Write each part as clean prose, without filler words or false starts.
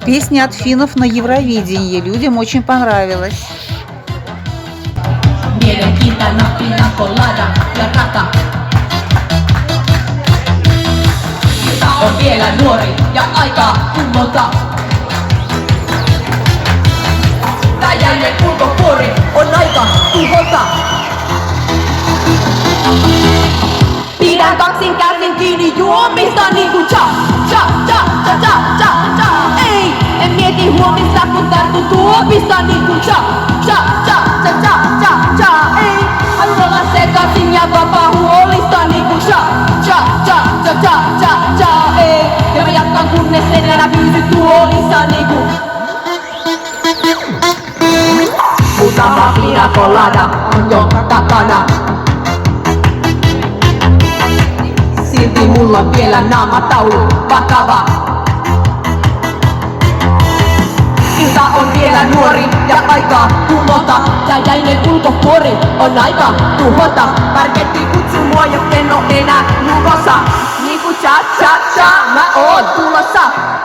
Песня от финнов на Евровидении. Людям очень понравилась. On vielä nuori ja aika kumota. Väjäinen ulkopuoli on aika tuhota. Pidän kaksin käsin kiinni juomista niinku cha, cha, cha, cha, cha, cha, cha. Ei, en mieti huomista kun tartun tuopista niinku cha, cha, cha, cha, cha, cha, cha. Ei, haluan olla sekasin ja vapaa huolista niinku cha, cha, cha, cha, cha, cha, cha. Ei, ja mä jatkan kunnes enää pysy tuolissa niinku. Muutama pina colada on jo takana. Silti mulla on vielä naamataulu vakava. Ilta on vielä nuori ja aika kumota. Jäinen ulkopuoli on aika tuhota. Parketti kutsuu mua, joten on enää lukossa. Niinku cha cha cha, mä oon tulossa.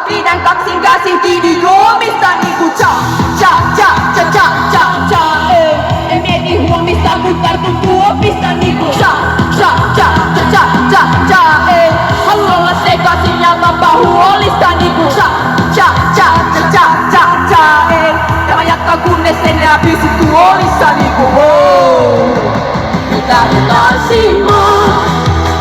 Pidän kaksin käsin kiinni juomista. Niinku cha cha cha cha cha cha cha. Ei, en mieti huomista kun tartun tuopista. Niinku cha cha cha cha cha cha cha. Ei, haluan olla sekasin ja vapaa huolista. Niinku cha cha cha cha cha cha cha. Ei, ja mä jatkan kunnes enää pysy tuolissa. Niinku wow. Nyt lähdetään tanssimaan.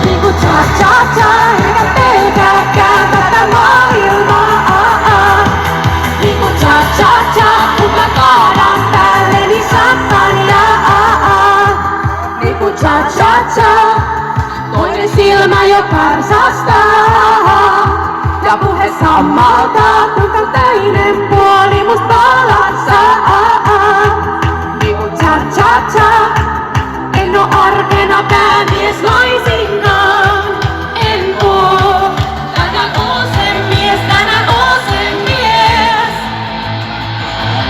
Niinku cha cha cha. Eikä pelkääkään tätä maailmaa. Niinku cha cha cha. Kun mä kaadan päälleni champagnea. Niinku cha cha cha. Toinen silmä jo karsastaa. Ja puhe sammaltaa, kun täyden puoli must palatsaa. Niinku cha cha cha. En oo arkena päämies laisinkaan. En oo. Tänään oon sen mies, tänään oon sen mies.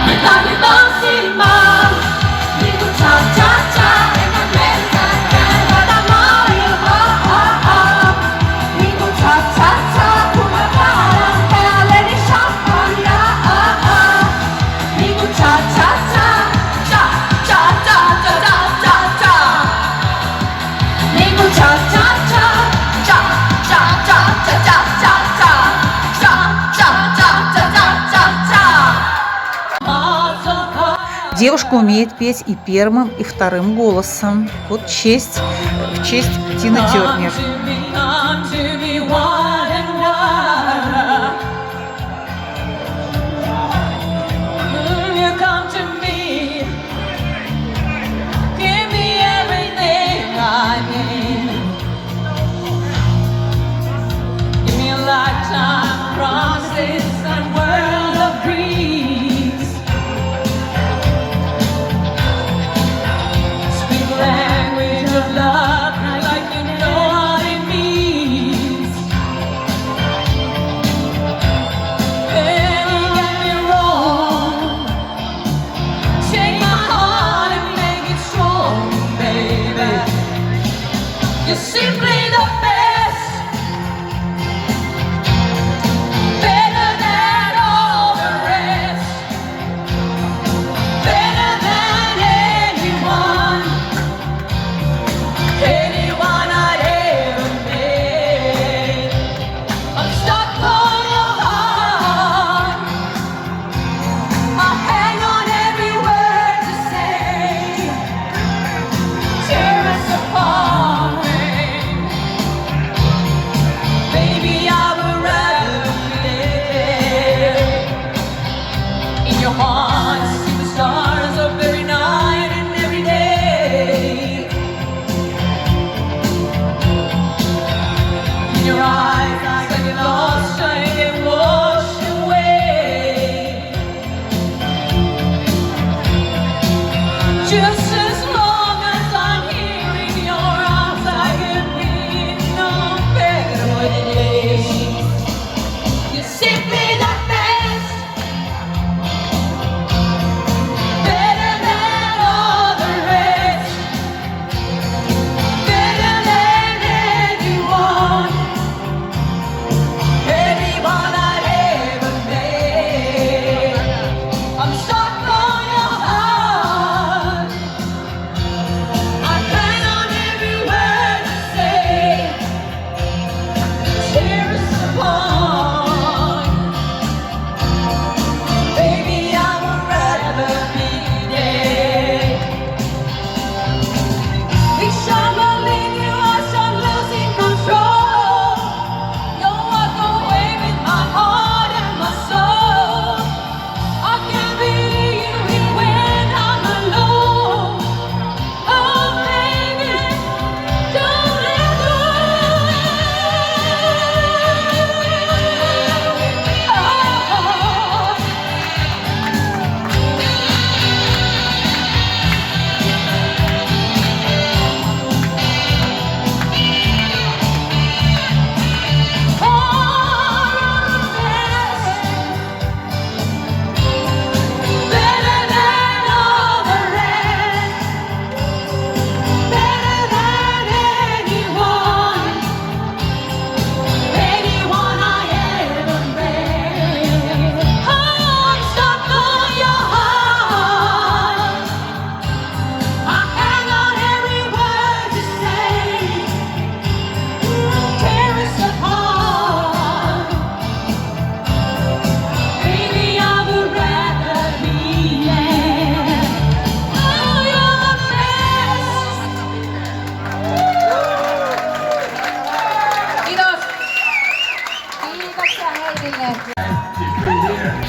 Nyt lähdin tanssimaan. Niinku cha cha cha. Enkä pelkääkään tätä maailmaa. Niinku cha cha cha. Kun mä kaadan päälleni champagnea. Niinku cha cha cha. Cha cha cha cha cha cha cha. Niinku cha cha cha. Cha cha cha cha cha cha cha. Cha cha cha cha cha cha cha. Девушка умеет петь и первым, и вторым голосом. Вот в честь Тины Тёрнер. Speak language of love like you know what it means.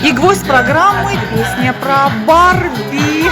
И гвоздь программы – песня про Барби.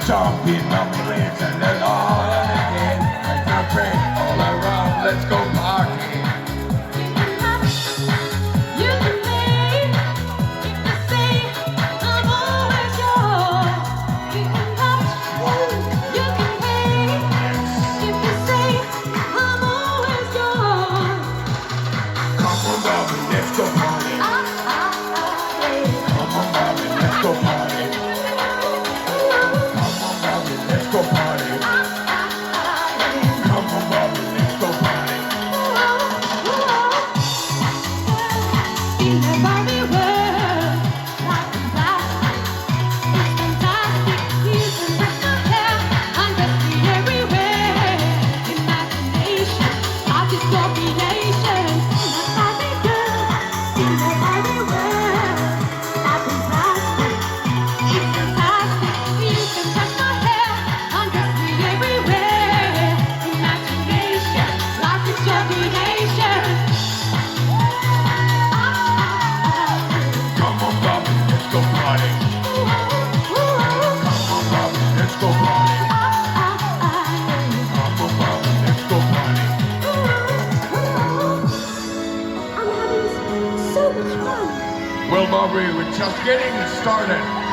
Jumping on the leaves and then all again. Jumping all around, let's go party. You can pay if you say I'm always yours. You can touch, you can pay if you say I'm always yours. Come on, Bobby, let's go party. Come on, Bobby, let's go party. Let's go party. Come on, Bobby, let's go party. In the Barbie world, life is plastic. It's fantastic. You can brush my hair, undress me everywhere. Imagination, artistic creation. In the Barbie girl, in the Barbie world, life is plastic. It's fantastic. You can brush my hair, undress me everywhere. Imagination, artistic creation. Come on, Bobby, let's go party. Come on, Bobby, let's go party. Come on, Bobby, let's go party. I'm having so much fun. Well, Bobby, we're just getting started.